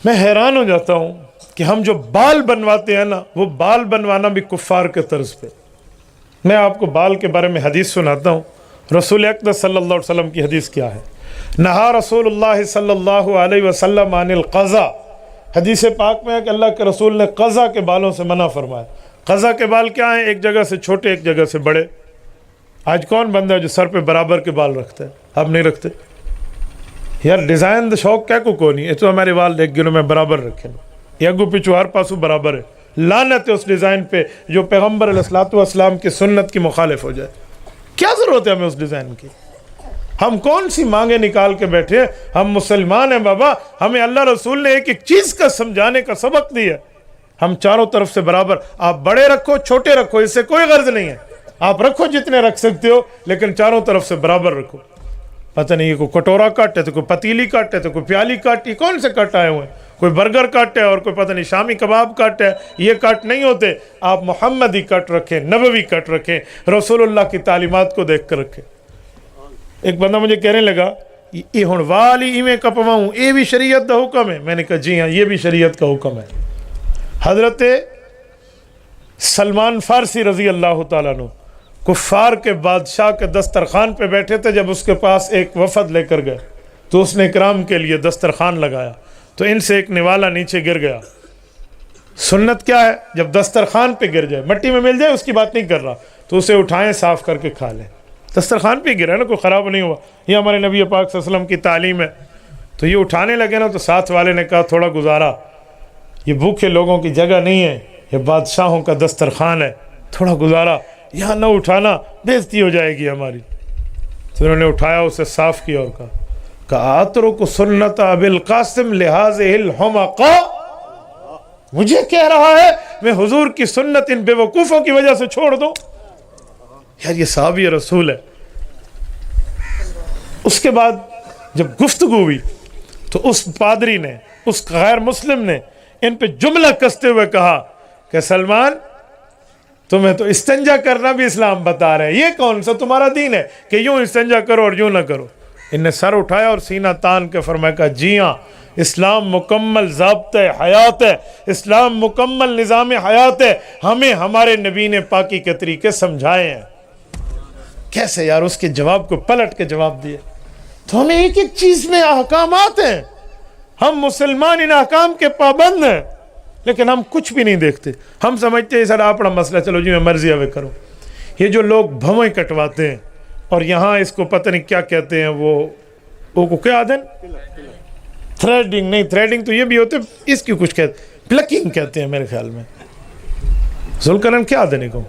میں حیران ہو جاتا ہوں کہ ہم جو بال بنواتے ہیں نا، وہ بال بنوانا بھی کفار کے طرز پہ۔ میں آپ کو بال کے بارے میں حدیث سناتا ہوں۔ رسول اقدس صلی اللہ علیہ وسلم کی حدیث کیا ہے؟ نہا رسول اللہ صلی اللہ علیہ وسلم عن القضا، حدیث پاک میں ہے کہ اللہ کے رسول نے قضا کے بالوں سے منع فرمایا۔ قضا کے بال کیا ہیں؟ ایک جگہ سے چھوٹے، ایک جگہ سے بڑے۔ آج کون بندہ ہے جو سر پہ برابر کے بال رکھتا ہے؟ آپ نہیں رکھتے یار، ڈیزائن دا شوق کیا کو نہیں ہے تو ہمارے وال ایک گنوں میں برابر رکھیں، یہ اگو پیچھو ہر پاسو برابر ہے۔ لعنت ہے اس ڈیزائن پہ جو پیغمبر علیہ الصلوۃ والسلام کی سنت کی مخالف ہو جائے۔ کیا ضرورت ہے ہمیں اس ڈیزائن کی؟ ہم کون سی مانگیں نکال کے بیٹھے ہیں؟ ہم مسلمان ہیں بابا، ہمیں اللہ رسول نے ایک ایک چیز کا سمجھانے کا سبق دیا۔ ہم چاروں طرف سے برابر، آپ بڑے رکھو چھوٹے رکھو، اس سے کوئی غرض نہیں ہے، آپ رکھو جتنے رکھ سکتے ہو، لیکن چاروں طرف سے برابر رکھو۔ پتہ نہیں یہ کوئی کٹورا کٹ ہے تو کوئی پتیلی کٹ ہے تو کوئی پیالی کٹ، یہ کون سے کٹ آئے ہوئے ہیں؟ کوئی برگر کٹ ہے اور کوئی پتہ نہیں شامی کباب کٹ ہے۔ یہ کٹ نہیں ہوتے، آپ محمدی کٹ رکھیں، نبوی کٹ رکھیں، رسول اللہ کی تعلیمات کو دیکھ کر رکھیں۔ ایک بندہ مجھے کہنے لگا یہ ہن والی ایویں کپواؤں، یہ بھی شریعت کا حکم ہے؟ میں نے کہا جی ہاں، یہ بھی شریعت کا حکم ہے۔ حضرت سلمان فارسی رضی اللہ تعالیٰ عنہ کفار کے بادشاہ کے دسترخوان پہ بیٹھے تھے، جب اس کے پاس ایک وفد لے کر گئے تو اس نے اکرام کے لیے دسترخوان لگایا تو ان سے ایک نوالا نیچے گر گیا۔ سنت کیا ہے؟ جب دسترخوان پہ گر جائے، مٹی میں مل جائے، اس کی بات نہیں کر رہا، تو اسے اٹھائیں، صاف کر کے کھا لیں۔ دسترخوان پہ گرا نا، کوئی خراب نہیں ہوا، یہ ہمارے نبی پاک صلی اللہ علیہ وسلم کی تعلیم ہے۔ تو یہ اٹھانے لگے نا تو ساتھ والے نے کہا تھوڑا گزارا، یہ بھوکے لوگوں کی جگہ نہیں ہے، یہ بادشاہوں کا دسترخوان ہے، تھوڑا گزارا، یہاں نہ اٹھانا، بےزتی ہو جائے گی ہماری۔ تو انہوں نے اٹھایا، اسے صاف کیا اور کہا اترک سنت ابی القاسم لہذہ الحمقاء، مجھے کہہ رہا ہے میں حضور کی سنت ان بے وقوفوں کی وجہ سے چھوڑ دوں؟ یار یہ صحابی رسول ہے۔ اس کے بعد جب گفتگو ہوئی تو اس پادری نے، اس غیر مسلم نے ان پہ جملہ کستے ہوئے کہا کہ سلمان تمہیں تو استنجا کرنا بھی اسلام بتا رہے ہیں، یہ کون سا تمہارا دین ہے کہ یوں استنجا کرو اور یوں نہ کرو؟ ان نے سر اٹھایا اور سینہ تان کے فرمایا کہ جی ہاں، اسلام مکمل ضابطہ حیات ہے، اسلام مکمل نظام حیات ہے، ہمیں ہمارے نبی نے پاکی کے طریقے سمجھائے ہیں۔ کیسے یار اس کے جواب کو پلٹ کے جواب دیے؟ تو ہمیں ایک ایک چیز میں احکامات ہیں، ہم مسلمان ان احکام کے پابند ہیں، لیکن ہم کچھ بھی نہیں دیکھتے۔ ہم سمجھتے ہیں سر اپنا مسئلہ، چلو جی میں مرضی ہوئے کروں۔ یہ جو لوگ بھویں کٹواتے ہیں اور یہاں اس کو پتہ نہیں کیا کہتے ہیں، وہ کو کیا آدھن؟ تھریڈنگ نہیں، تھریڈنگ تو یہ بھی ہوتے، اس کی کچھ کہتے پلکنگ کہتے ہیں میرے خیال میں۔ ذوالقرن کیا آدھن کو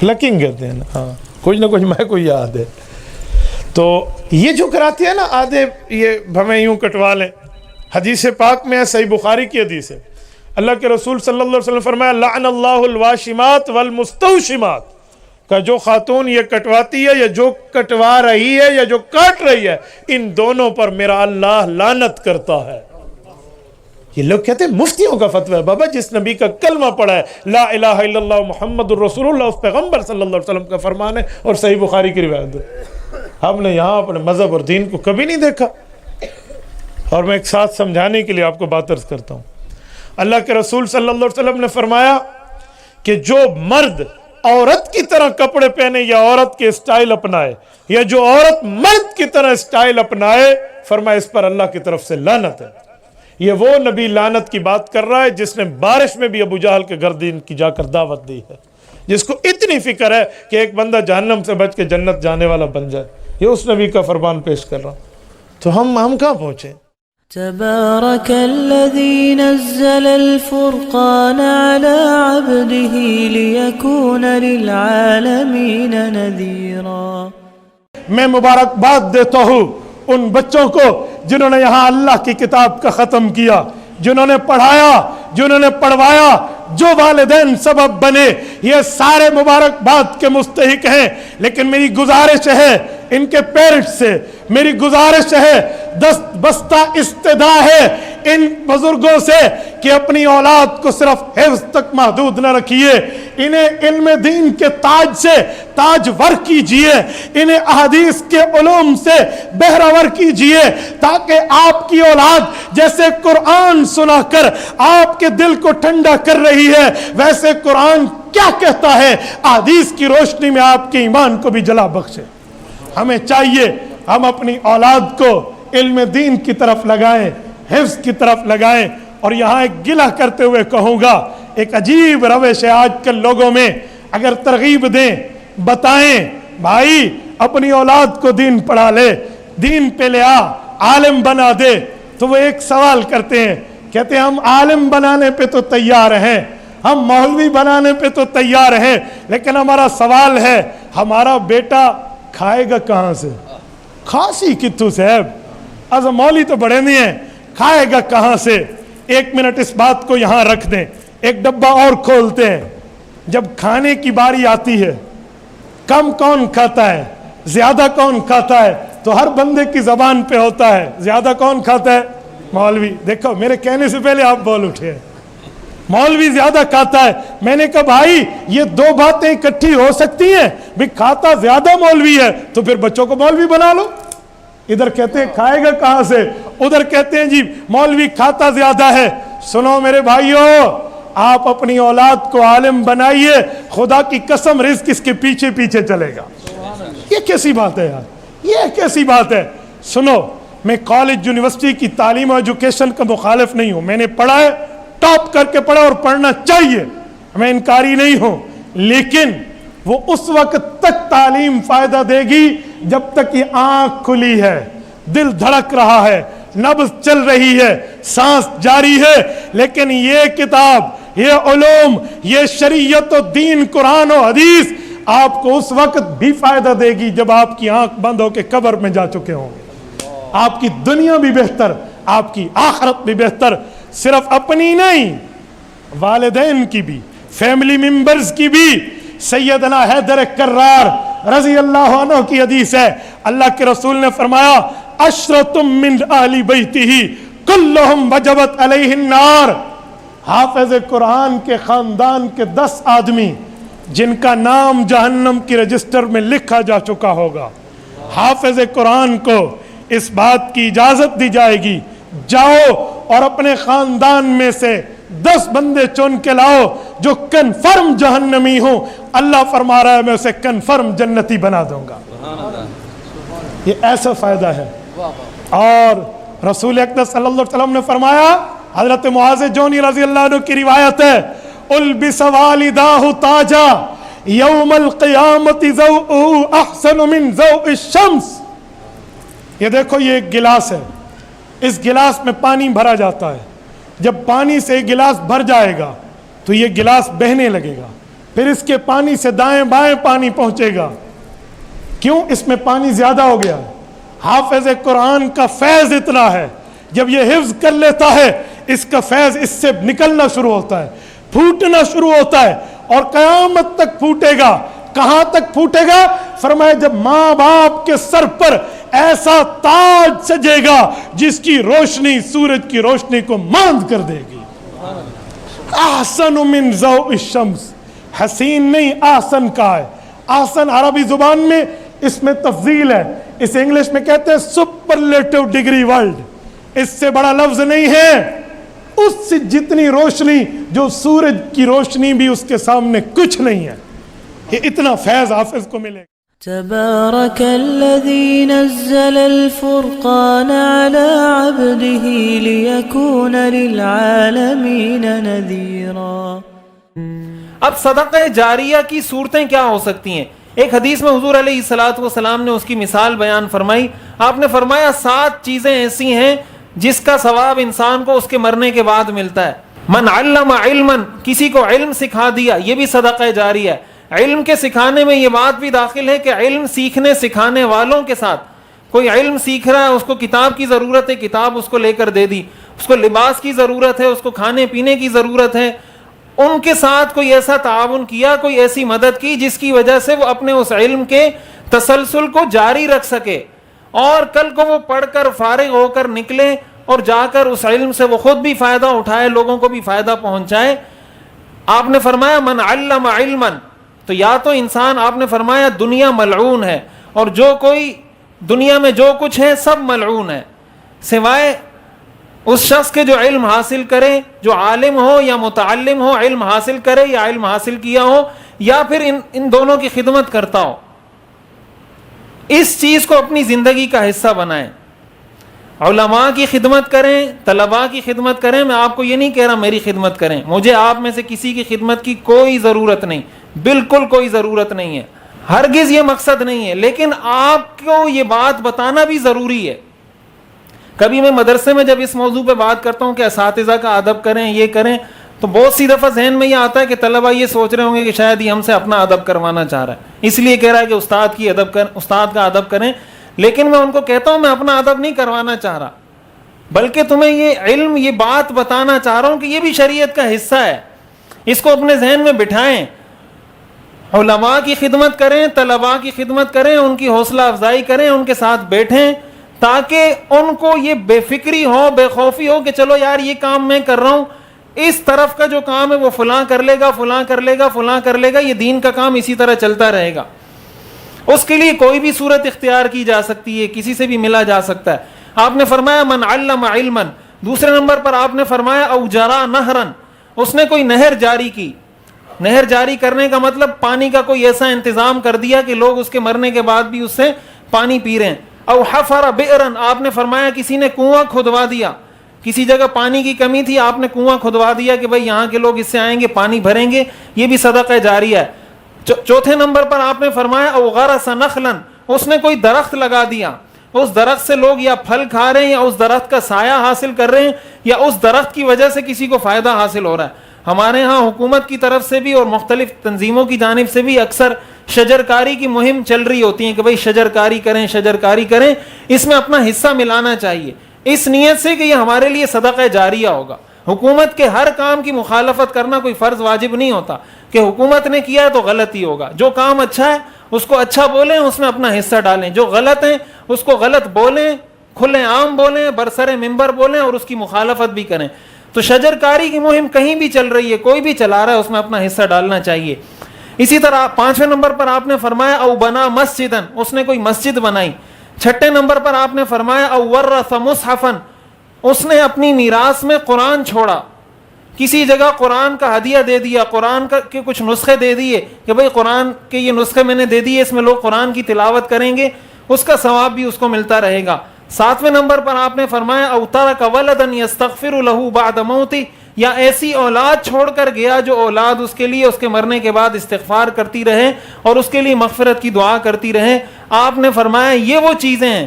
پلکنگ کہتے ہیں نا، ہاں کچھ نہ کچھ میں کوئی یاد ہے۔ تو یہ جو کراتے ہیں نا آدھے، یہ بھویں یوں کٹوا لیں۔ حدیث پاک میں ہے، صحیح بخاری کی حدیث ہے، اللہ کے رسول صلی اللہ علیہ وسلم فرمایا لعن اللہ الواشمات والمستوشمات، کہ جو خاتون یہ کٹواتی ہے یا جو کٹوا رہی ہے یا جو کاٹ رہی ہے، ان دونوں پر میرا اللہ لعنت کرتا ہے۔ یہ لوگ کہتے ہیں مفتیوں کا فتویٰ ہے، بابا جس نبی کا کلمہ پڑھا ہے لا الہ الا اللہ محمد الرسول اللہ، اس پیغمبر صلی اللہ علیہ وسلم کا فرمان ہے اور صحیح بخاری کی روایت ہے۔ ہم نے یہاں اپنے مذہب اور دین کو کبھی نہیں دیکھا۔ اور میں ایک ساتھ سمجھانے کے لیے آپ کو بات عرض کرتا ہوں، اللہ کے رسول صلی اللہ علیہ وسلم نے فرمایا کہ جو مرد عورت کی طرح کپڑے پہنے یا عورت کے اسٹائل اپنائے، یا جو عورت مرد کی طرح اسٹائل اپنائے، فرمایا اس پر اللہ کی طرف سے لعنت ہے۔ یہ وہ نبی لعنت کی بات کر رہا ہے جس نے بارش میں بھی ابو جہل کے گھر دین کی جا کر دعوت دی ہے، جس کو اتنی فکر ہے کہ ایک بندہ جہنم سے بچ کے جنت جانے والا بن جائے۔ یہ اس نبی کا فرمان پیش کر رہا ہوں۔ تو ہم کہاں پہنچے؟ تبارك الذي نزل الفرقان على عبده ليكون للعالمين نذيرا۔ میں مبارکباد دیتا ہوں ان بچوں کو جنہوں نے یہاں اللہ کی کتاب کا ختم کیا، جنہوں نے پڑھایا، جنہوں نے پڑھوایا، جو والدین سبب بنے، یہ سارے مبارکباد کے مستحق ہیں۔ لیکن میری گزارش ہے ان کے پیرنٹس سے، میری گزارش ہے، دست بستہ استدعا ہے ان بزرگوں سے کہ اپنی اولاد کو صرف حفظ تک محدود نہ رکھیے، انہیں علم دین کے تاج سے تاج ور کیجئے, انہیں احادیث کے علوم سے بہرہ ور کیجئے, تاکہ آپ کی اولاد جیسے قرآن سنا کر آپ کے دل کو ٹھنڈا کر رہی ہے, ویسے قرآن کیا کہتا ہے احادیث کی روشنی میں آپ کے ایمان کو بھی جلا بخشے. ہمیں چاہیے ہم اپنی اولاد کو علم دین کی طرف لگائیں, حفظ کی طرف لگائیں. اور یہاں ایک گلہ کرتے ہوئے کہوں گا, ایک عجیب روش ہے آج کل لوگوں میں, اگر ترغیب دیں, بتائیں بھائی اپنی اولاد کو دین پڑھا لے, دین پہ لے آ, عالم بنا دے, تو وہ ایک سوال کرتے ہیں, کہتے ہیں ہم عالم بنانے پہ تو تیار ہیں, ہم مولوی بنانے پہ تو تیار ہیں, لیکن ہمارا سوال ہے ہمارا بیٹا کھائے گا کہاں سے؟ کھاسی کتوں صاحب, از مولوی تو بڑے نہیں ہیں, کھائے گا کہاں سے؟ ایک منٹ اس بات کو یہاں رکھ دیں, ایک ڈبہ اور کھولتے ہیں. جب کھانے کی باری آتی ہے, کم کون کھاتا ہے, زیادہ کون کھاتا ہے؟ تو ہر بندے کی زبان پہ ہوتا ہے, زیادہ کون کھاتا ہے؟ مولوی. دیکھو میرے کہنے سے پہلے آپ بول اٹھے, مولوی زیادہ کھاتا ہے. میں نے کہا بھائی یہ دو باتیں اکٹھی ہو سکتی ہیں؟ بھی کھاتا زیادہ مولوی ہے تو پھر بچوں کو مولوی بنا لو. ادھر کہتے ہیں کھائے گا کہاں سے, ادھر کہتے ہیں جی مولوی کھاتا زیادہ ہے. سنو میرے بھائیوں, آپ اپنی اولاد کو عالم بنائیے, خدا کی قسم رزق اس کے پیچھے پیچھے چلے گا. یہ کیسی بات ہے یار, یہ کیسی بات ہے؟ سنو, میں کالج یونیورسٹی کی تعلیم و ایجوکیشن کا مخالف نہیں ہوں, میں نے پڑھا ہے, ٹاپ کر کے پڑھا اور پڑھنا چاہیے, میں انکاری نہیں ہوں, لیکن وہ اس وقت تک تعلیم فائدہ دے گی جب تک یہ آنکھ کھلی ہے, دل دھڑک رہا ہے, نبض چل رہی ہے, سانس جاری ہے. لیکن یہ کتاب, یہ علوم, یہ شریعت و دین, قرآن و حدیث آپ کو اس وقت بھی فائدہ دے گی جب آپ کی آنکھ بند ہو کے قبر میں جا چکے ہوں گے. آپ کی دنیا بھی بہتر, آپ کی آخرت بھی بہتر, صرف اپنی نہیں, والدین کی بھی, فیملی ممبرز کی بھی. سیدنا حیدر کرار رضی اللہ عنہ کی حدیث ہے, اللہ کے رسول نے فرمایا عشرۃ من اہل بیتہ کلہم وجبت علیہ النار. حافظ قرآن کے خاندان کے 10 آدمی جن کا نام جہنم کی رجسٹر میں لکھا جا چکا ہوگا, حافظ قرآن کو اس بات کی اجازت دی جائے گی, جاؤ اور اپنے خاندان میں سے 10 بندے چن کے لاؤ جو کنفرم جہنمی ہوں. اللہ فرما رہا ہے میں اسے کنفرم جنتی بنا دوں گا. یہ ایسا فائدہ ہے. اور رسول اکرم صلی اللہ علیہ وسلم نے فرمایا, حضرت معاذ جونی رضی اللہ عنہ کی روایت ہے, البس والداہ تاجا یوم القیامت ضوء احسن من ضوء الشمس. یہ دیکھو یہ ایک گلاس ہے, اس گلاس میں پانی بھرا جاتا ہے, جب پانی سے گلاس بھر جائے گا تو یہ گلاس بہنے لگے گا, پھر اس کے پانی سے دائیں بائیں پانی پہنچے گا. کیوں؟ اس میں پانی زیادہ ہو گیا. حافظ قرآن کا فیض اتنا ہے, جب یہ حفظ کر لیتا ہے اس کا فیض اس سے نکلنا شروع ہوتا ہے, پھوٹنا شروع ہوتا ہے, اور قیامت تک پھوٹے گا. کہاں تک پھوٹے گا؟ فرمایا جب ماں باپ کے سر پر ایسا تاج سجے گا جس کی روشنی سورج کی روشنی کو ماند کر دے گی. احسن من ضوء الشمس, حسین نہیں احسن کا ہے. احسن عربی زبان میں اس میں تفضیل ہے, اس انگلش میں کہتے ہیں سپرلیٹو ڈگری ورلڈ. اس سے بڑا لفظ نہیں ہے. اس سے جتنی روشنی جو سورج کی روشنی بھی اس کے سامنے کچھ نہیں ہے. یہ اتنا فیض حافظ کو ملے گا. تبارك الذي نزل الفرقان على عبده ليكون للعالمين نذيرا. اب صدقہ جاریہ کی صورتیں کیا ہو سکتی ہیں؟ ایک حدیث میں حضور علیہ الصلوۃ والسلام نے اس کی مثال بیان فرمائی. آپ نے فرمایا 7 چیزیں ایسی ہیں جس کا ثواب انسان کو اس کے مرنے کے بعد ملتا ہے. من علم علما, کسی کو علم سکھا دیا, یہ بھی صدقہ جاریہ ہے. علم کے سکھانے میں یہ بات بھی داخل ہے کہ علم سیکھنے سکھانے والوں کے ساتھ, کوئی علم سیکھ رہا ہے, اس کو کتاب کی ضرورت ہے, کتاب اس کو لے کر دے دی. اس کو لباس کی ضرورت ہے, اس کو کھانے پینے کی ضرورت ہے, ان کے ساتھ کوئی ایسا تعاون کیا, کوئی ایسی مدد کی جس کی وجہ سے وہ اپنے اس علم کے تسلسل کو جاری رکھ سکے, اور کل کو وہ پڑھ کر فارغ ہو کر نکلے اور جا کر اس علم سے وہ خود بھی فائدہ اٹھائے, لوگوں کو بھی فائدہ پہنچائے. آپ نے فرمایا من علم علما، تو یا تو انسان، آپ نے فرمایا دنیا ملعون ہے، اور جو کوئی دنیا میں جو کچھ ہے سب ملعون ہے، سوائے اس شخص کے جو علم حاصل کرے، جو عالم ہو یا متعلم ہو، علم حاصل کرے یا علم حاصل کیا ہو، یا پھر ان دونوں کی خدمت کرتا ہو۔ اس چیز کو اپنی زندگی کا حصہ بنائیں، علماء کی خدمت کریں، طلباء کی خدمت کریں۔ میں آپ کو یہ نہیں کہہ رہا میری خدمت کریں، مجھے آپ میں سے کسی کی خدمت کی کوئی ضرورت نہیں، بالکل کوئی ضرورت نہیں ہے، ہرگز یہ مقصد نہیں ہے، لیکن آپ کو یہ بات بتانا بھی ضروری ہے۔ کبھی میں مدرسے میں جب اس موضوع پہ بات کرتا ہوں کہ اساتذہ کا ادب کریں، یہ کریں، تو بہت سی دفعہ ذہن میں یہ آتا ہے کہ طلبہ یہ سوچ رہے ہوں گے کہ شاید یہ ہم سے اپنا ادب کروانا چاہ رہا ہے، اس لیے کہہ رہا ہے کہ استاد کا ادب کریں، لیکن میں ان کو کہتا ہوں میں اپنا ادب نہیں کروانا چاہ رہا، بلکہ تمہیں یہ علم، یہ بات بتانا چاہ رہا ہوں کہ یہ بھی شریعت کا حصہ ہے، اس کو اپنے ذہن میں بٹھائیں۔ علماء کی خدمت کریں، طلباء کی خدمت کریں، ان کی حوصلہ افزائی کریں، ان کے ساتھ بیٹھیں، تاکہ ان کو یہ بے فکری ہو، بے خوفی ہو کہ چلو یار یہ کام میں کر رہا ہوں، اس طرف کا جو کام ہے وہ فلاں کر لے گا، فلاں کر لے گا، فلاں کر لے گا، یہ دین کا کام اسی طرح چلتا رہے گا۔ اس کے لیے کوئی بھی صورت اختیار کی جا سکتی ہے، کسی سے بھی ملا جا سکتا ہے۔ آپ نے فرمایا من علم علما، دوسرے نمبر پر آپ نے فرمایا او جرا نہرن، اس نے کوئی نہر جاری کی۔ نہر جاری کرنے کا مطلب پانی کا کوئی ایسا انتظام کر دیا کہ لوگ اس کے مرنے کے بعد بھی اس سے پانی پی رہے ہیں۔ او حفر بئرن، آپ نے فرمایا کسی نے کنواں کھدوا دیا، کسی جگہ پانی کی کمی تھی، آپ نے کنواں کھدوا دیا کہ بھائی یہاں کے لوگ اس سے آئیں گے پانی بھریں گے، یہ بھی صدقہ جاریہ ہے۔ چوتھے نمبر پر آپ نے فرمایا او غرس نخلا، اس نے کوئی درخت لگا دیا، اس درخت سے لوگ یا پھل کھا رہے ہیں، یا اس درخت کا سایہ حاصل کر رہے ہیں، یا اس درخت کی وجہ سے کسی کو فائدہ حاصل ہو رہا ہے۔ ہمارے ہاں حکومت کی طرف سے بھی اور مختلف تنظیموں کی جانب سے بھی اکثر شجرکاری کی مہم چل رہی ہوتی ہے کہ بھائی شجرکاری کریں، شجرکاری کریں، اس میں اپنا حصہ ملانا چاہیے، اس نیت سے کہ یہ ہمارے لیے صدقہ جاریہ ہوگا۔ حکومت کے ہر کام کی مخالفت کرنا کوئی فرض واجب نہیں ہوتا کہ حکومت نے کیا ہے تو غلط ہی ہوگا۔ جو کام اچھا ہے اس کو اچھا بولیں، اس میں اپنا حصہ ڈالیں، جو غلط ہے اس کو غلط بولیں، کھلے عام بولیں، برسر منبر بولیں، اور اس کی مخالفت بھی کریں۔ تو شجرکاری کی مہم کہیں بھی چل رہی ہے، کوئی بھی چلا رہا ہے، اس میں اپنا حصہ ڈالنا چاہیے۔ اسی طرح پانچویں نمبر پر آپ نے فرمایا او بنا مسجدن، اس نے کوئی مسجد بنائی۔ چھٹے نمبر پر آپ نے فرمایا او ورث مصحفن، اس نے اپنی میراث میں قرآن چھوڑا، کسی جگہ قرآن کا ہدیہ دے دیا، قرآن کے کچھ نسخے دے دیے کہ بھئی قرآن کے یہ نسخے میں نے دے دیے، اس میں لوگ قرآن کی تلاوت کریں گے، اس کا ثواب بھی اس کو ملتا رہے گا۔ ساتویں نمبر پر آپ نے فرمایا او ترک ولدا یستغفر له بعد موته، یا ایسی اولاد چھوڑ کر گیا جو اولاد اس کے لیے اس کے مرنے کے بعد استغفار کرتی رہے اور اس کے لیے مغفرت کی دعا کرتی رہے۔ آپ نے فرمایا یہ وہ چیزیں ہیں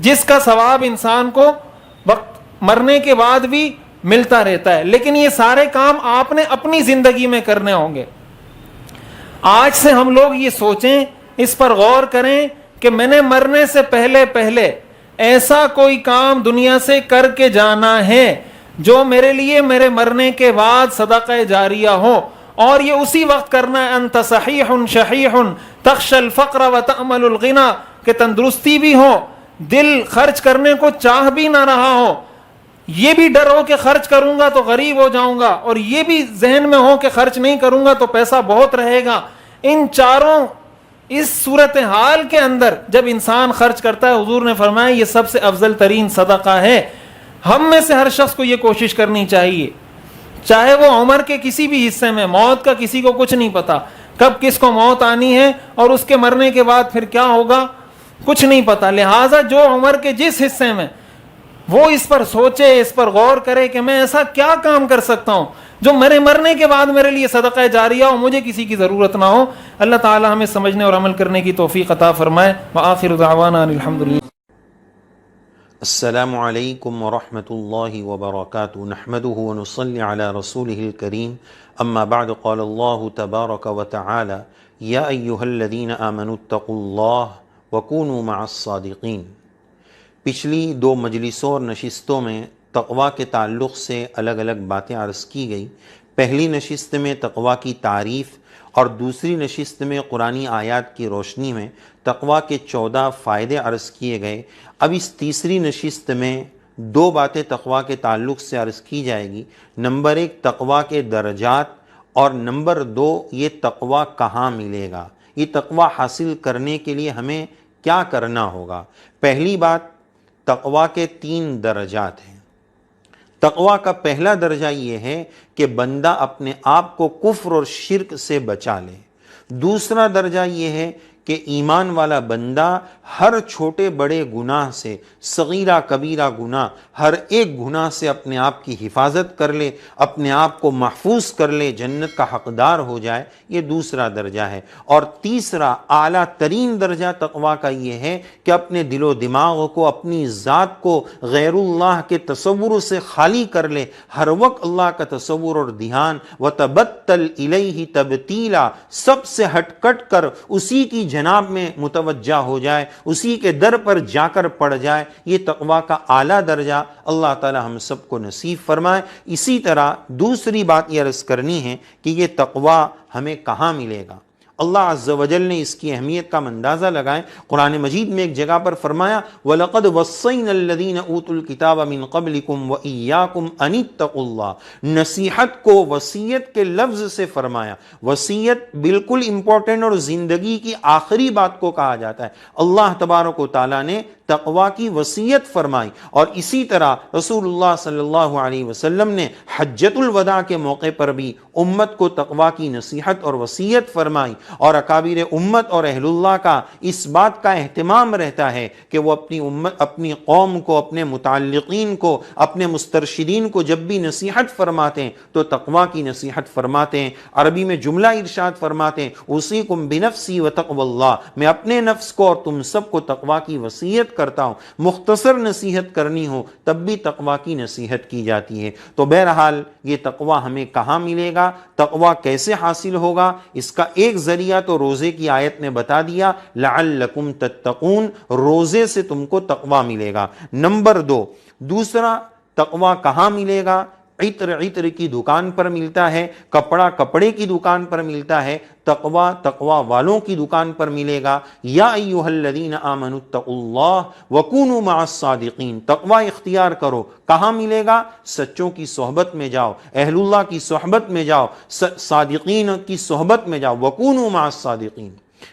جس کا ثواب انسان کو وقت مرنے کے بعد بھی ملتا رہتا ہے، لیکن یہ سارے کام آپ نے اپنی زندگی میں کرنے ہوں گے۔ آج سے ہم لوگ یہ سوچیں، اس پر غور کریں کہ میں نے مرنے سے پہلے ایسا کوئی کام دنیا سے کر کے جانا ہے جو میرے لیے میرے مرنے کے بعد صدقہ جاریہ ہو، اور یہ اسی وقت کرنا ہے۔ انت صحیح شحیح تخشى الفقر وتأمل الغنى، کہ تندرستی بھی ہو، دل خرچ کرنے کو چاہ بھی نہ رہا ہو، یہ بھی ڈر ہو کہ خرچ کروں گا تو غریب ہو جاؤں گا، اور یہ بھی ذہن میں ہو کہ خرچ نہیں کروں گا تو پیسہ بہت رہے گا۔ ان چاروں اس صورتحال کے اندر جب انسان خرچ کرتا ہے، حضور نے فرمایا یہ سب سے افضل ترین صدقہ ہے۔ ہم میں سے ہر شخص کو یہ کوشش کرنی چاہیے، چاہے وہ عمر کے کسی بھی حصے میں، موت کا کسی کو کچھ نہیں پتا، کب کس کو موت آنی ہے اور اس کے مرنے کے بعد پھر کیا ہوگا کچھ نہیں پتا۔ لہٰذا جو عمر کے جس حصے میں، وہ اس پر سوچے، اس پر غور کرے کہ میں ایسا کیا کام کر سکتا ہوں جو میرے مرنے کے بعد میرے لیے صدقہ جاریہ ہو، مجھے کسی کی ضرورت نہ ہو۔ اللہ تعالی ہمیں سمجھنے اور عمل کرنے کی توفیق عطا فرمائے۔ وآخر دعوانا ان الحمدللہ۔ السلام علیکم ورحمۃ اللہ وبرکاتہ، نحمده ونصلی علی رسوله الکریم، اما بعد، قال اللہ تبارک وتعالی یا ایہا الذین آمنوا اتقوا اللہ وکونوا مع الصادقین۔ پچھلی دو مجلسوں اور نشستوں میں تقویٰ کے تعلق سے الگ الگ باتیں عرض کی گئی۔ پہلی نشست میں تقویٰ کی تعریف اور دوسری نشست میں قرآنی آیات کی روشنی میں تقویٰ کے 14 فائدے عرض کیے گئے۔ اب اس تیسری نشست میں دو باتیں تقویٰ کے تعلق سے عرض کی جائے گی۔ نمبر 1 تقویٰ کے درجات اور نمبر 2 یہ تقوی کہاں ملے گا، یہ تقوی حاصل کرنے کے لیے ہمیں کیا کرنا ہوگا۔ پہلی بات، تقوی کے 3 درجات ہیں۔ تقوی کا پہلا درجہ یہ ہے کہ بندہ اپنے آپ کو کفر اور شرک سے بچا لے۔ دوسرا درجہ یہ ہے کہ ایمان والا بندہ ہر چھوٹے بڑے گناہ سے، صغیرہ کبیرہ گناہ، ہر ایک گناہ سے اپنے آپ کی حفاظت کر لے، اپنے آپ کو محفوظ کر لے، جنت کا حقدار ہو جائے، یہ دوسرا درجہ ہے۔ اور تیسرا اعلیٰ ترین درجہ تقوی کا یہ ہے کہ اپنے دل و دماغ کو، اپنی ذات کو غیر اللہ کے تصور سے خالی کر لے، ہر وقت اللہ کا تصور اور دھیان، وَتَبَتَّلْ إِلَيْهِ تَبْتِيلًا، سب سے ہٹ کٹ کر اسی کی جناب میں متوجہ ہو جائے، اسی کے در پر جا کر پڑ جائے، یہ تقوی کا اعلیٰ درجہ اللہ تعالی ہم سب کو نصیب فرمائے۔ اسی طرح دوسری بات یہ عرض کرنی ہے کہ یہ تقوی ہمیں کہاں ملے گا۔ اللہ عز و جل نے اس کی اہمیت کا اندازہ لگائیں۔ قرآن مجید میں ایک جگہ پر فرمایا وَلَقَدْ وَصَّيْنَا الَّذِينَ أُوتُوا الْكِتَابَ مِن قَبْلِكُمْ وَإِيَّاكُمْ أَنِ اتَّقُوا اللَّهَ۔ نصیحت کو وصیت کے لفظ سے فرمایا۔ وصیت بالکل امپورٹنٹ اور زندگی کی آخری بات کو کہا جاتا ہے۔ اللہ تبارک و تعالیٰ نے تقوی کی وصیت فرمائی، اور اسی طرح رسول اللہ صلی اللہ علیہ وسلم نے حجۃ الوداع کے موقع پر بھی امت کو تقوی کی نصیحت اور وصیت فرمائی، اور اکابر امت اور اہل اللہ کا اس بات کا اہتمام رہتا ہے کہ وہ اپنی امت، اپنی قوم کو، اپنے متعلقین کو، اپنے مسترشدین کو جب بھی نصیحت فرماتے ہیں تو تقوی کی نصیحت فرماتے ہیں۔ عربی میں جملہ ارشاد فرماتے ہیں اوصیکم بنفسی وتقوی اللہ، میں اپنے نفس کو اور تم سب کو تقوی کی وصیت کرتا ہوں۔ مختصر نصیحت کرنی ہو تب بھی تقوی کی نصیحت کی جاتی ہے۔ تو بہرحال یہ تقوی ہمیں کہاں ملے گا، تقوی کیسے حاصل ہوگا، اس کا ایک ذریعہ تو روزے کی آیت نے بتا دیا، لعلکم تتقون، روزے سے تم کو تقوی ملے گا۔ نمبر 2، دوسرا تقوی کہاں ملے گا؟ عطر کی دکان پر ملتا ہے، کپڑا کپڑے کی دکان پر ملتا ہے، تقوی والوں کی دکان پر ملے گا۔ یا ایھا الذین آمنوا اتقوا اللہ وکونوا مع الصادقین، تقوی اختیار کرو۔ کہاں ملے گا؟ سچوں کی صحبت میں جاؤ، اہل اللہ کی صحبت میں جاؤ، صادقین کی صحبت میں جاؤ، وکونوا مع الصادقین۔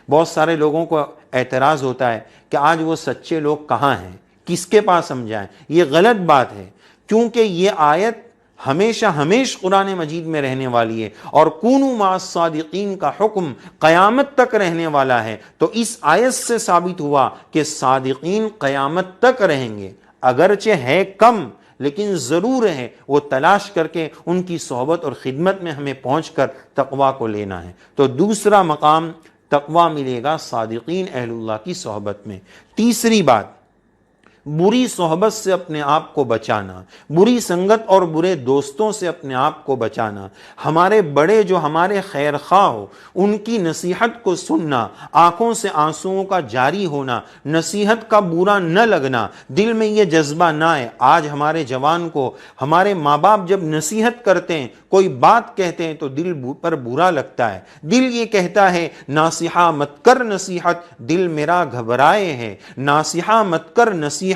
بہت سارے لوگوں کو اعتراض ہوتا ہے کہ آج وہ سچے لوگ کہاں ہیں، کس کے پاس ہم جائیں؟ یہ غلط بات ہے، کیونکہ یہ آیت ہمیشہ قرآن مجید میں رہنے والی ہے، اور کونوا مع الصادقین کا حکم قیامت تک رہنے والا ہے۔ تو اس آیت سے ثابت ہوا کہ صادقین قیامت تک رہیں گے، اگرچہ ہے کم لیکن ضرور ہے، وہ تلاش کر کے ان کی صحبت اور خدمت میں ہمیں پہنچ کر تقوی کو لینا ہے۔ تو دوسرا مقام تقوی ملے گا صادقین اہل اللہ کی صحبت میں۔ تیسری بات، بری صحبت سے اپنے آپ کو بچانا، بری سنگت اور برے دوستوں سے اپنے آپ کو بچانا، ہمارے بڑے جو ہمارے خیر خواہ ہو ان کی نصیحت کو سننا، آنکھوں سے آنسوؤں کا جاری ہونا، نصیحت کا برا نہ لگنا، دل میں یہ جذبہ نہ آئے۔ آج ہمارے جوان کو ہمارے ماں باپ جب نصیحت کرتے ہیں، کوئی بات کہتے ہیں تو دل پر برا لگتا ہے، دل یہ کہتا ہے ناصحہ مت کر نصیحت، دل میرا گھبرائے ہے، ناصحہ مت کر نصیحت،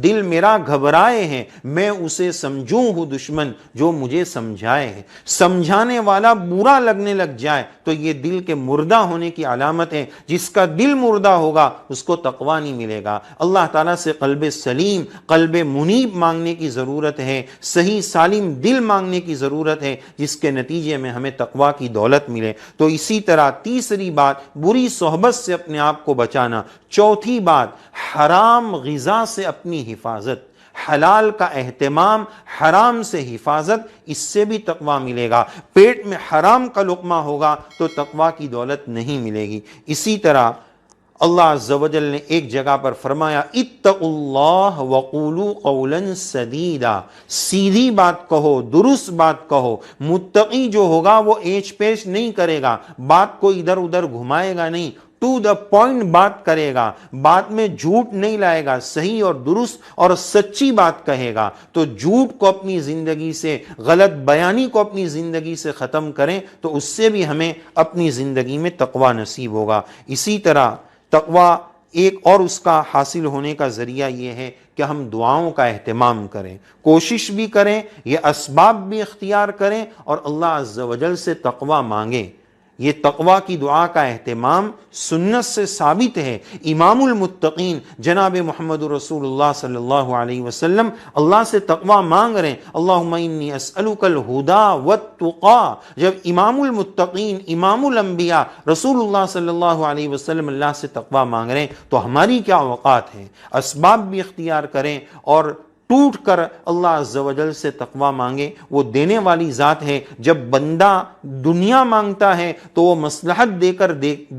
دل میرا گھبرائے ہیں، میں اسے سمجھوں ہوں دشمن جو مجھے سمجھائے ہے۔ سمجھانے والا برا لگنے لگ جائے تو یہ دل کے مردہ ہونے کی علامت ہے۔ جس کا دل مردہ ہوگا اس کو تقوی نہیں ملے گا۔ اللہ تعالیٰ سے قلب سلیم، قلب منیب مانگنے کی ضرورت ہے، صحیح سالم دل مانگنے کی ضرورت ہے، جس کے نتیجے میں ہمیں تقوی کی دولت ملے۔ تو اسی طرح تیسری بات بری صحبت سے اپنے آپ کو بچانا۔ چوتھی بات حرام غذا سے اپنی حفاظت، حلال کا اہتمام، حرام سے حفاظت، اس سے بھی تقوی ملے گا۔ پیٹ میں حرام کا لقمہ ہوگا تو تقوی کی دولت نہیں ملے گی۔ اسی طرح اللہ عز و جل نے ایک جگہ پر فرمایا اتقوا اللہ وقولوا قولا سدیدا، سیدھی بات کہو، درست بات کہو۔ متقی جو ہوگا وہ ایچ پیچ نہیں کرے گا، بات کو ادھر ادھر گھمائے گا نہیں، ٹو دا پوائنٹ بات کرے گا، بات میں جھوٹ نہیں لائے گا، صحیح اور درست اور سچی بات کہے گا۔ تو جھوٹ کو اپنی زندگی سے، غلط بیانی کو اپنی زندگی سے ختم کریں تو اس سے بھی ہمیں اپنی زندگی میں تقوی نصیب ہوگا۔ اسی طرح تقوی ایک اور اس کا حاصل ہونے کا ذریعہ یہ ہے کہ ہم دعاؤں کا اہتمام کریں، کوشش بھی کریں، یہ اسباب بھی اختیار کریں اور اللہ عز و جل سے تقوی مانگیں۔ یہ تقوی کی دعا کا اہتمام سنت سے ثابت ہے۔ امام المتقین جناب محمد رسول اللہ صلی اللہ علیہ وسلم اللہ سے تقوی مانگ رہے ہیں، اللہم انی اسألک الہدا والتقا۔ جب امام المتقین امام الانبیاء رسول اللہ صلی اللہ علیہ وسلم اللہ سے تقوی مانگ رہے ہیں تو ہماری کیا اوقات ہے؟ اسباب بھی اختیار کریں اور ٹوٹ کر اللہ عز و جل سے تقوی مانگے۔ وہ دینے والی ذات ہے۔ جب بندہ دنیا مانگتا ہے تو وہ مصلحت دے کر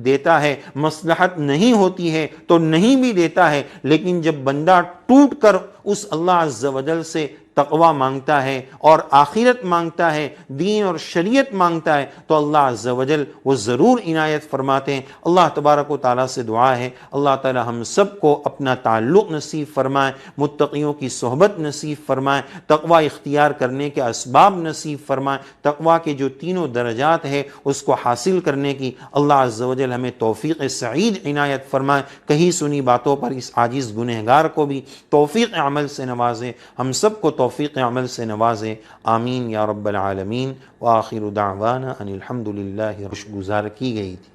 دیتا ہے، مصلحت نہیں ہوتی ہے تو نہیں بھی دیتا ہے، لیکن جب بندہ ٹوٹ کر اس اللہ عز و جل سے تقوی مانگتا ہے اور آخرت مانگتا ہے، دین اور شریعت مانگتا ہے تو اللہ عز و جل وہ ضرور عنایت فرماتے ہیں۔ اللہ تبارک و تعالیٰ سے دعا ہے اللہ تعالیٰ ہم سب کو اپنا تعلق نصیب فرمائے، متقیوں کی صحبت نصیب فرمائے، تقوی اختیار کرنے کے اسباب نصیب فرمائے، تقوی کے جو تینوں درجات ہیں اس کو حاصل کرنے کی اللہ عز و جل ہمیں توفیق سعید عنایت فرمائے۔ کہیں سنی باتوں پر اس عاجز گنہگار کو بھی توفیق عمل سے نوازے، ہم سب کو توفیق عمل سے نوازے، آمین یا رب العالمین۔ وآخر دعوانا ان الحمدللہ۔ گزار کی گئی تھی۔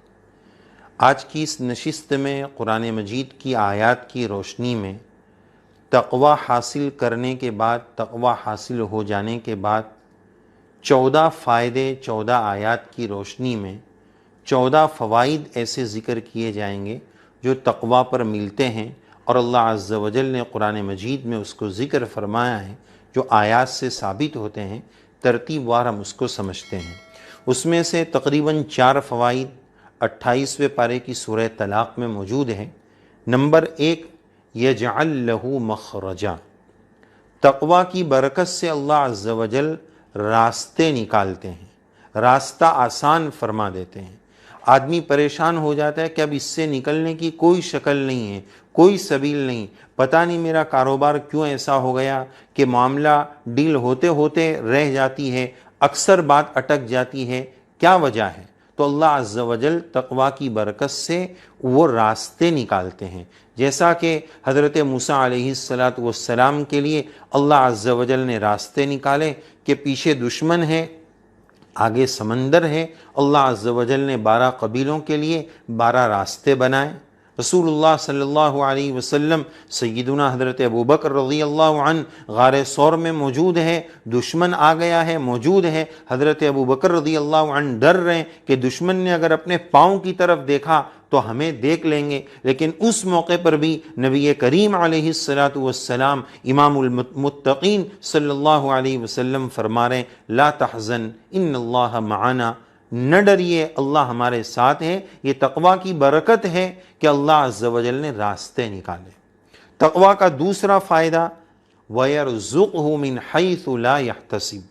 آج کی اس نشست میں قرآن مجید کی آیات کی روشنی میں تقوی حاصل کرنے کے بعد، تقوی حاصل ہو جانے کے بعد 14 فائدے 14 آیات کی روشنی میں 14 فوائد ایسے ذکر کیے جائیں گے جو تقوی پر ملتے ہیں اور اللہ عز و جل نے قرآن مجید میں اس کو ذکر فرمایا ہے، جو آیات سے ثابت ہوتے ہیں۔ ترتیب وار ہم اس کو سمجھتے ہیں۔ اس میں سے تقریباً 4 فوائد 28ویں پارے کی سورہ طلاق میں موجود ہیں۔ نمبر 1، یجعل لہ مخرجا۔ تقوی کی برکت سے اللہ عز و جل راستے نکالتے ہیں، راستہ آسان فرما دیتے ہیں۔ آدمی پریشان ہو جاتا ہے کہ اب اس سے نکلنے کی کوئی شکل نہیں ہے، کوئی سبیل نہیں، پتہ نہیں میرا کاروبار کیوں ایسا ہو گیا کہ معاملہ ڈیل ہوتے ہوتے رہ جاتی ہے، اکثر بات اٹک جاتی ہے، کیا وجہ ہے؟ تو اللہ عز و جل تقوی کی برکت سے وہ راستے نکالتے ہیں۔ جیسا کہ حضرت موسیٰ علیہ السلام کے لیے اللہ عز و جل نے راستے نکالے کہ پیچھے دشمن ہے، آگے سمندر ہے، اللہ عز و جل نے 12 قبیلوں کے لیے 12 راستے بنائے۔ رسول اللہ صلی اللہ علیہ وسلم سیدنا حضرت ابوبکر رضی اللہ عنہ غار ثور میں موجود ہے، دشمن آ گیا ہے، موجود ہے۔ حضرت ابوبکر رضی اللہ عنہ ڈر رہے ہیں کہ دشمن نے اگر اپنے پاؤں کی طرف دیکھا تو ہمیں دیکھ لیں گے، لیکن اس موقع پر بھی نبی کریم علیہ السلام امام المتقین صلی اللہ علیہ وسلم فرما رہے ہیں لا تحزن ان اللہ معنا، نہ ڈریے اللہ ہمارے ساتھ ہے۔ یہ تقوی کی برکت ہے کہ اللہ عز و جل نے راستے نکالے۔ تقوی کا دوسرا فائدہ وَيَرْزُقْهُ مِنْ حَيْثُ لَا يَحْتَسِبُ۔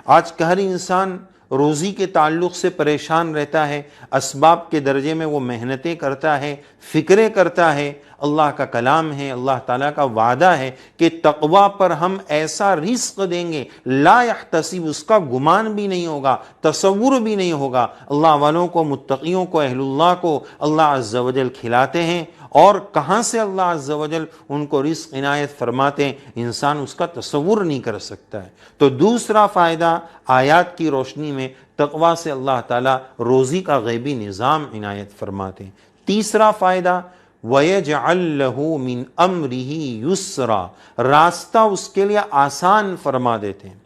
آج کا ہر انسان روزی کے تعلق سے پریشان رہتا ہے، اسباب کے درجے میں وہ محنتیں کرتا ہے، فکریں کرتا ہے۔ اللہ کا کلام ہے، اللہ تعالیٰ کا وعدہ ہے کہ تقوی پر ہم ایسا رزق دیں گے لا یحتسب، اس کا گمان بھی نہیں ہوگا، تصور بھی نہیں ہوگا۔ اللہ والوں کو، متقیوں کو، اہل اللہ کو اللہ عز و جل کھلاتے ہیں، اور کہاں سے اللہ عز و جل ان کو رزق عنایت فرماتے ہیں انسان اس کا تصور نہیں کر سکتا ہے۔ تو دوسرا فائدہ آیات کی روشنی میں تقوی سے اللہ تعالیٰ روزی کا غیبی نظام عنایت فرماتے ہیں۔ تیسرا فائدہ وَيَجْعَلْ لَهُ مِنْ أَمْرِهِ يُسْرًا، راستہ اس کے لیے آسان فرما دیتے ہیں۔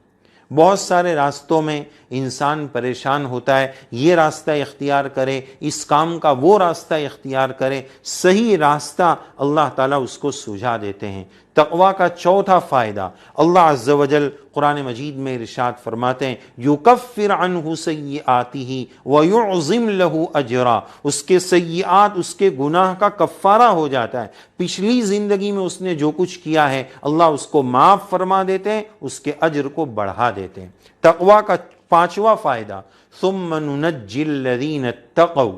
بہت سارے راستوں میں انسان پریشان ہوتا ہے، یہ راستہ اختیار کرے، اس کام کا وہ راستہ اختیار کرے، صحیح راستہ اللہ تعالیٰ اس کو سجھا دیتے ہیں۔ تقوی کا چوتھا فائدہ اللہ عز و جل قرآن مجید میں ارشاد فرماتے ہیں یکفر عنہ سیئاتہ ویعظم لہ اجرا، اس کے سیئات، اس کے گناہ کا کفارہ ہو جاتا ہے۔ پچھلی زندگی میں اس نے جو کچھ کیا ہے اللہ اس کو معاف فرما دیتے ہیں، اس کے اجر کو بڑھا دیتے ہیں۔ تقوی کا پانچواں فائدہ ثم ننجی الذین اتقوا،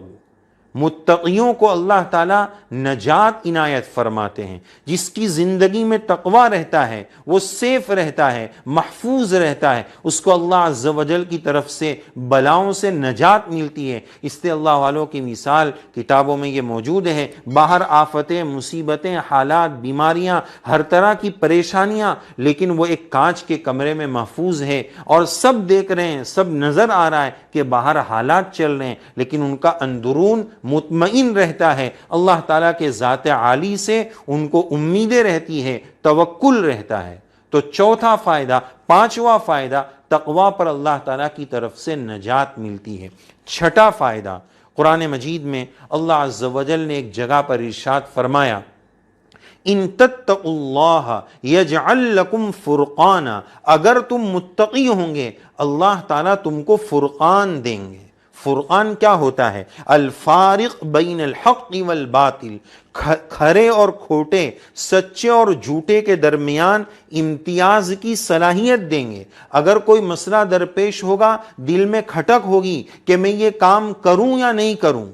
متقیوں کو اللہ تعالیٰ نجات عنایت فرماتے ہیں. جس کی زندگی میں تقوی رہتا ہے وہ سیف رہتا ہے, محفوظ رہتا ہے, اس کو اللہ عز و جل کی طرف سے بلاؤں سے نجات ملتی ہے. اس سے اللہ والوں کی مثال کتابوں میں یہ موجود ہے. باہر آفتیں, مصیبتیں, حالات, بیماریاں, ہر طرح کی پریشانیاں, لیکن وہ ایک کانچ کے کمرے میں محفوظ ہے اور سب دیکھ رہے ہیں, سب نظر آ رہا ہے کہ باہر حالات چل رہے ہیں, لیکن ان کا اندرون مطمئن رہتا ہے. اللہ تعالیٰ کے ذات عالی سے ان کو امیدیں رہتی ہے, توکل رہتا ہے. تو چوتھا فائدہ, پانچواں فائدہ, تقوی پر اللہ تعالیٰ کی طرف سے نجات ملتی ہے. چھٹا فائدہ, قرآن مجید میں اللہ عز و جل نے ایک جگہ پر ارشاد فرمایا, ان تتقوا اللہ یجعل لکم فرقانا, اگر تم متقی ہوں گے اللہ تعالیٰ تم کو فرقان دیں گے. فرقان کیا ہوتا ہے؟ الفارق بین الحق والباطل, کھرے اور کھوٹے, سچے اور جھوٹے کے درمیان امتیاز کی صلاحیت دیں گے. اگر کوئی مسئلہ درپیش ہوگا, دل میں کھٹک ہوگی کہ میں یہ کام کروں یا نہیں کروں,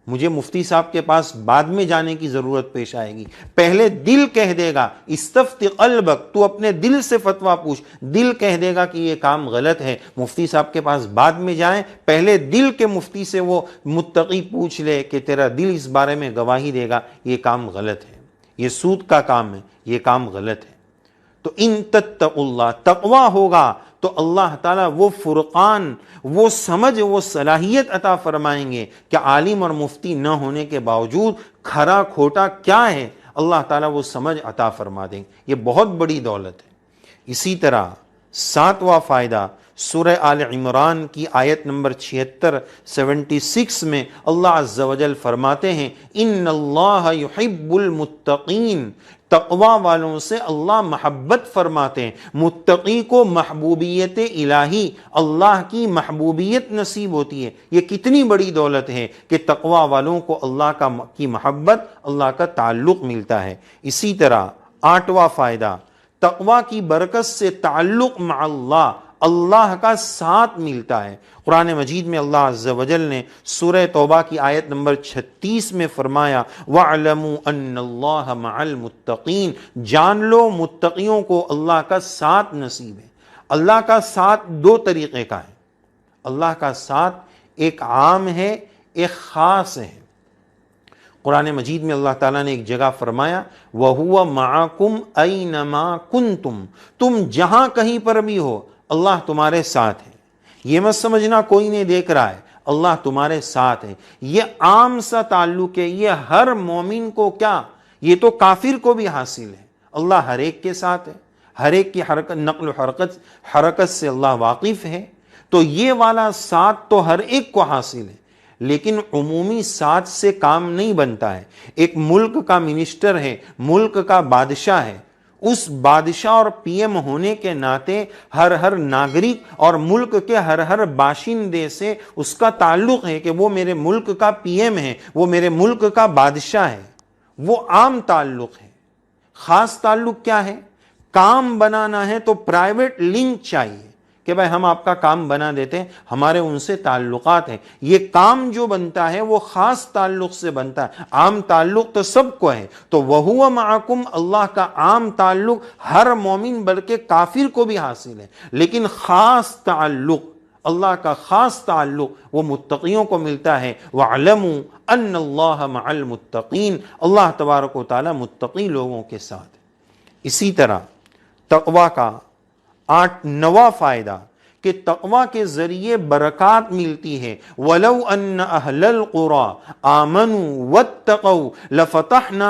مجھے مفتی صاحب کے پاس بعد میں جانے کی ضرورت پیش آئے گی, پہلے دل کہہ دے گا استفتی قلبک, تو اپنے دل سے فتویٰ پوچھ, دل کہہ دے گا کہ یہ کام غلط ہے. مفتی صاحب کے پاس بعد میں جائیں, پہلے دل کے مفتی سے وہ متقی پوچھ لے کہ تیرا دل اس بارے میں گواہی دے گا یہ کام غلط ہے, یہ سود کا کام ہے, یہ کام غلط ہے. تو ان تتقوا اللہ, تقوی ہوگا تو اللہ تعالیٰ وہ فرقان, وہ سمجھ, وہ صلاحیت عطا فرمائیں گے کہ عالم اور مفتی نہ ہونے کے باوجود کھرا کھوٹا کیا ہے, اللہ تعالیٰ وہ سمجھ عطا فرما دیں گے. یہ بہت بڑی دولت ہے. اسی طرح ساتواں فائدہ, سورہ آل عمران کی آیت نمبر 76 میں اللہ عز و جل فرماتے ہیں, ان اللہ یحب المتقین, تقوی والوں سے اللہ محبت فرماتے ہیں. متقی کو محبوبیت الہی, اللہ کی محبوبیت نصیب ہوتی ہے. یہ کتنی بڑی دولت ہے کہ تقوی والوں کو اللہ کی محبت, اللہ کا تعلق ملتا ہے. اسی طرح آٹھواں فائدہ, تقوی کی برکت سے تعلق مع اللہ, اللہ کا ساتھ ملتا ہے. قرآن مجید میں اللہ عز و جل نے سورہ توبہ کی آیت نمبر 36 میں فرمایا, وَاعْلَمُوا أَنَّ اللَّهَ مَعَ الْمُتَّقِينَ, جان لو متقیوں کو اللہ کا ساتھ نصیب ہے. اللہ کا ساتھ دو طریقے کا ہے. اللہ کا ساتھ ایک عام ہے, ایک خاص ہے. قرآن مجید میں اللہ تعالیٰ نے ایک جگہ فرمایا, وَهُوَ مَعَكُمْ أَيْنَمَا كُنْتُمْ, تم جہاں کہیں پر بھی ہو اللہ تمہارے ساتھ ہے. یہ مت سمجھنا کوئی نہیں دیکھ رہا ہے, اللہ تمہارے ساتھ ہے. یہ عام سا تعلق ہے, یہ ہر مومن کو, کیا یہ تو کافر کو بھی حاصل ہے. اللہ ہر ایک کے ساتھ ہے, ہر ایک کی حرکت, نقل و حرکت سے اللہ واقف ہے. تو یہ والا ساتھ تو ہر ایک کو حاصل ہے, لیکن عمومی ساتھ سے کام نہیں بنتا ہے. ایک ملک کا منسٹر ہے, ملک کا بادشاہ ہے, اس بادشاہ اور پی ایم ہونے کے ناطے ہر ناگرک اور ملک کے ہر باشندے سے اس کا تعلق ہے کہ وہ میرے ملک کا پی ایم ہے, وہ میرے ملک کا بادشاہ ہے. وہ عام تعلق ہے. خاص تعلق کیا ہے؟ کام بنانا ہے تو پرائیویٹ لنک چاہیے کہ بھائی ہم آپ کا کام بنا دیتے ہیں, ہمارے ان سے تعلقات ہیں. یہ کام جو بنتا ہے وہ خاص تعلق سے بنتا ہے, عام تعلق تو سب کو ہے. تو وَهُوَ مَعَكُمْ, اللہ کا عام تعلق ہر مومن بلکہ کافر کو بھی حاصل ہے, لیکن خاص تعلق, اللہ کا خاص تعلق وہ متقیوں کو ملتا ہے. وَاعْلَمُوا أَنَّ اللَّهَ مَعَ الْمُتَّقِينَ, اللہ تبارک و تعالی متقی لوگوں کے ساتھ ہے. اسی طرح تقوی کا 9واں فائدہ کہ تقوی کے ذریعے برکات ملتی ہے. وَلَوْ أَنَّ أَهْلَ الْقُرَىٰ آمَنُوا وَاتَّقَوْا لَفَتَحْنَا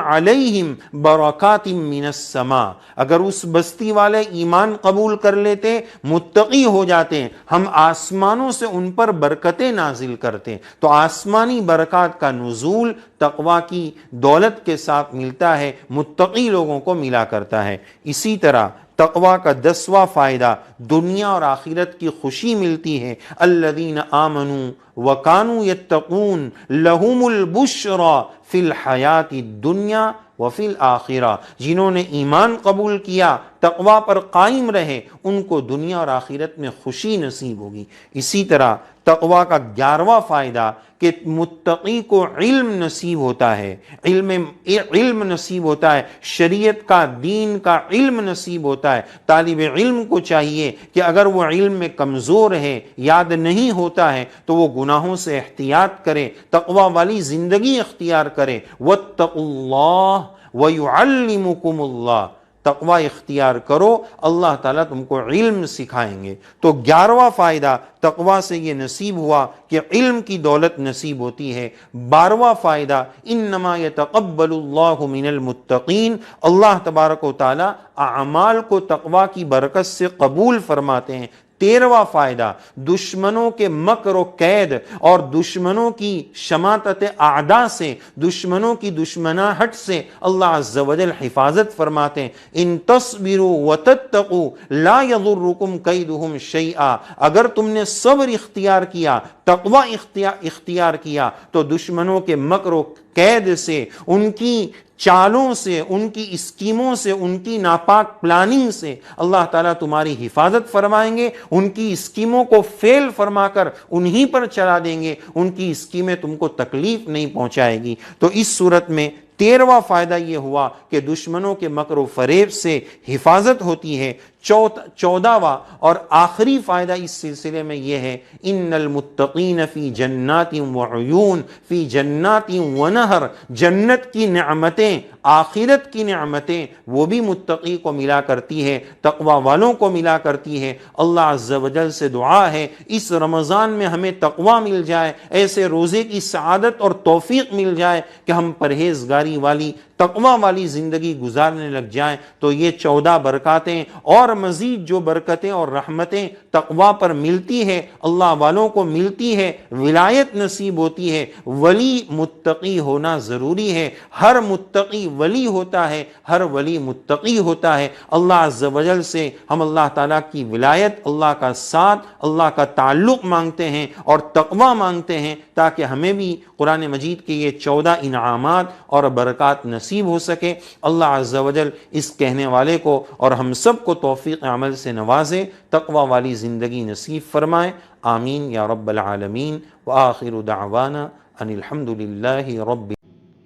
عَلَيْهِمْ بَرَكَاتٍ مِّنَ السَّمَاءِ, اگر اس بستی والے ایمان قبول کر لیتے, متقی ہو جاتے, ہم آسمانوں سے ان پر برکتیں نازل کرتے. تو آسمانی برکات کا نزول تقوی کی دولت کے ساتھ ملتا ہے, متقی لوگوں کو ملا کرتا ہے. اسی طرح تقوی کا 10واں فائدہ, دنیا اور آخرت کی خوشی ملتی ہے. الذین آمنوا وَكَانُوا يَتَّقُونَ لَهُمُ الْبُشْرَى فِي الْحَيَاةِ الدُّنْيَا وَفِي الْآخِرَةِ، جنہوں نے ایمان قبول کیا، تقوی پر قائم رہے، ان کو دنیا اور آخرت میں خوشی نصیب ہوگی۔ اسی طرح تقوی کا 11واں فائدہ کہ متقی کو علم نصیب ہوتا ہے، علم نصیب ہوتا ہے، شریعت کا، دین کا علم نصیب ہوتا ہے۔ طالب علم کو چاہیے کہ اگر وہ علم میں کمزور ہے، یاد نہیں ہوتا ہے، تو وہ گناہوں سے احتیاط کرے، تقوی والی زندگی اختیار کرے۔ وَاتَّقُوا اللَّهَ وَيُعَلِّمُكُمُ اللَّهُ، تقوی اختیار کرو، اللہ تعالیٰ تم کو علم سکھائیں گے۔ تو 11واں فائدہ تقوی سے یہ نصیب ہوا کہ علم کی دولت نصیب ہوتی ہے۔ 12واں فائدہ انما یتقبل اللہ من المتقین، اللہ تبارک و تعالیٰ اعمال کو تقوی کی برکت سے قبول فرماتے ہیں۔ 13واں فائدہ دشمنوں کے مکر و قید اور دشمنوں کی شماتت اعداء سے، دشمنوں کی دشمناہٹ سے اللہ عز و جل حفاظت فرماتے ہیں۔ ان تصبروا وتتقوا لا یضرکم کیدہم شیئا، اگر تم نے صبر اختیار کیا، تقوی اختیار کیا، تو دشمنوں کے مکر و قید سے، ان کی چالوں سے، ان کی اسکیموں سے، ان کی ناپاک پلاننگ سے اللہ تعالیٰ تمہاری حفاظت فرمائیں گے، ان کی اسکیموں کو فیل فرما کر انہی پر چلا دیں گے، ان کی اسکیمیں تم کو تکلیف نہیں پہنچائے گی۔ تو اس صورت میں 13واں فائدہ یہ ہوا کہ دشمنوں کے مکر و فریب سے حفاظت ہوتی ہے۔ 14واں اور آخری فائدہ اس سلسلے میں یہ ہے ان المتقین فی جنات وعیون، فی جنات ونہر، جنت کی نعمتیں، آخرت کی نعمتیں وہ بھی متقی کو ملا کرتی ہے، تقوی والوں کو ملا کرتی ہے۔ اللہ عز و جل سے دعا ہے اس رمضان میں ہمیں تقوی مل جائے، ایسے روزے کی سعادت اور توفیق مل جائے کہ ہم پرہیزگاری والی، تقوی والی زندگی گزارنے لگ جائیں۔ تو یہ 14 برکاتیں اور مزید جو برکتیں اور رحمتیں تقوی پر ملتی ہے، اللہ والوں کو ملتی ہے، ولایت نصیب ہوتی ہے۔ ولی متقی ہونا ضروری ہے، ہر متقی ولی ہوتا ہے، ہر ولی متقی ہوتا ہے۔ اللہ عز و جل سے ہم اللہ تعالیٰ کی ولایت، اللہ کا ساتھ، اللہ کا تعلق مانگتے ہیں اور تقوی مانگتے ہیں، تاکہ ہمیں بھی قرآن مجید کے یہ 14 انعامات اور برکات نصیب ہو سکے۔ اللہ عز و جل اس کہنے والے کو اور ہم سب کو توفیق عمل سے نوازے، تقوی والی زندگی نصیب فرمائے، آمین یا رب العالمین۔ وآخر دعوانا ان الحمد للہ رب۔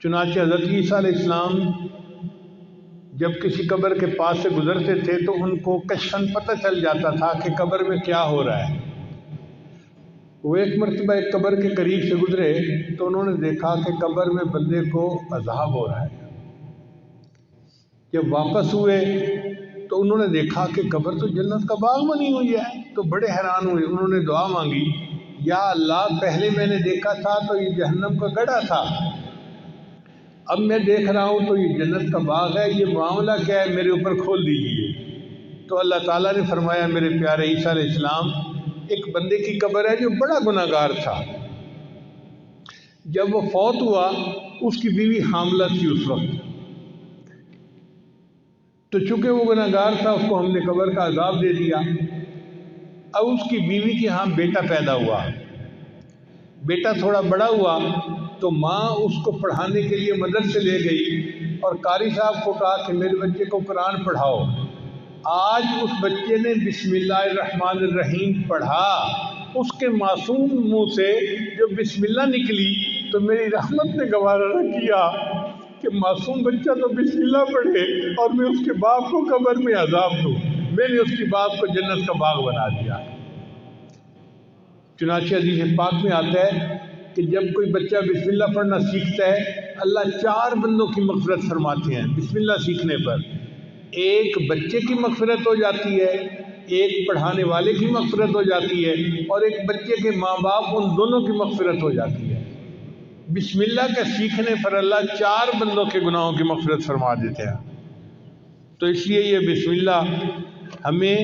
چنانچہ حضرت عیسیٰ علیہ السلام جب کسی قبر کے پاس سے گزرتے تھے تو ان کو کشفاً پتہ چل جاتا تھا کہ قبر میں کیا ہو رہا ہے۔ وہ ایک مرتبہ ایک قبر کے قریب سے گزرے تو انہوں نے دیکھا کہ قبر میں بندے کو عذاب ہو رہا ہے۔ جب واپس ہوئے تو انہوں نے دیکھا کہ قبر تو جنت کا باغ بنی ہوئی ہے، تو بڑے حیران ہوئے۔ انہوں نے دعا مانگی، یا اللہ پہلے میں نے دیکھا تھا تو یہ جہنم کا گڑھا تھا، اب میں دیکھ رہا ہوں تو یہ جنت کا باغ ہے، یہ معاملہ کیا ہے، میرے اوپر کھول دیجئے۔ تو اللہ تعالیٰ نے فرمایا میرے پیارے عیسیٰ علیہ السلام، ایک بندے کی قبر ہے جو بڑا گناہگار تھا، جب وہ فوت ہوا اس کی بیوی حاملہ تھی اس وقت، تو چونکہ وہ گناہگار تھا اس کو ہم نے قبر کا عذاب دے دیا۔ اب اس کی بیوی کے ہاں بیٹا پیدا ہوا، بیٹا تھوڑا بڑا ہوا تو ماں اس کو پڑھانے کے لیے مدرسے لے گئی اور قاری صاحب کو کہا کہ میرے بچے کو قرآن پڑھاؤ۔ آج اس بچے نے بسم اللہ الرحمن الرحیم پڑھا، اس کے معصوم منہ سے جو بسم اللہ نکلی تو میری رحمت نے گوارا نہ کیا کہ معصوم بچہ تو بسم اللہ پڑھے اور میں اس کے باپ کو قبر میں عذاب دوں، میں نے اس کے باپ کو جنت کا باغ بنا دیا۔ چنانچہ حدیث پاک میں آتا ہے کہ جب کوئی بچہ بسم اللہ پڑھنا سیکھتا ہے اللہ 4 بندوں کی مغفرت فرماتے ہیں بسم اللہ سیکھنے پر۔ ایک بچے کی مغفرت ہو جاتی ہے، ایک پڑھانے والے کی مغفرت ہو جاتی ہے، اور ایک بچے کے ماں باپ ان دونوں کی مغفرت ہو جاتی ہے۔ بسم اللہ کے سیکھنے پر اللہ 4 بندوں کے گناہوں کی مغفرت فرما دیتے ہیں۔ تو اس لیے یہ بسم اللہ ہمیں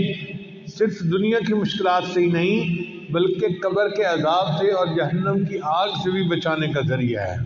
صرف دنیا کی مشکلات سے ہی نہیں بلکہ قبر کے عذاب سے اور جہنم کی آگ سے بھی بچانے کا ذریعہ ہے۔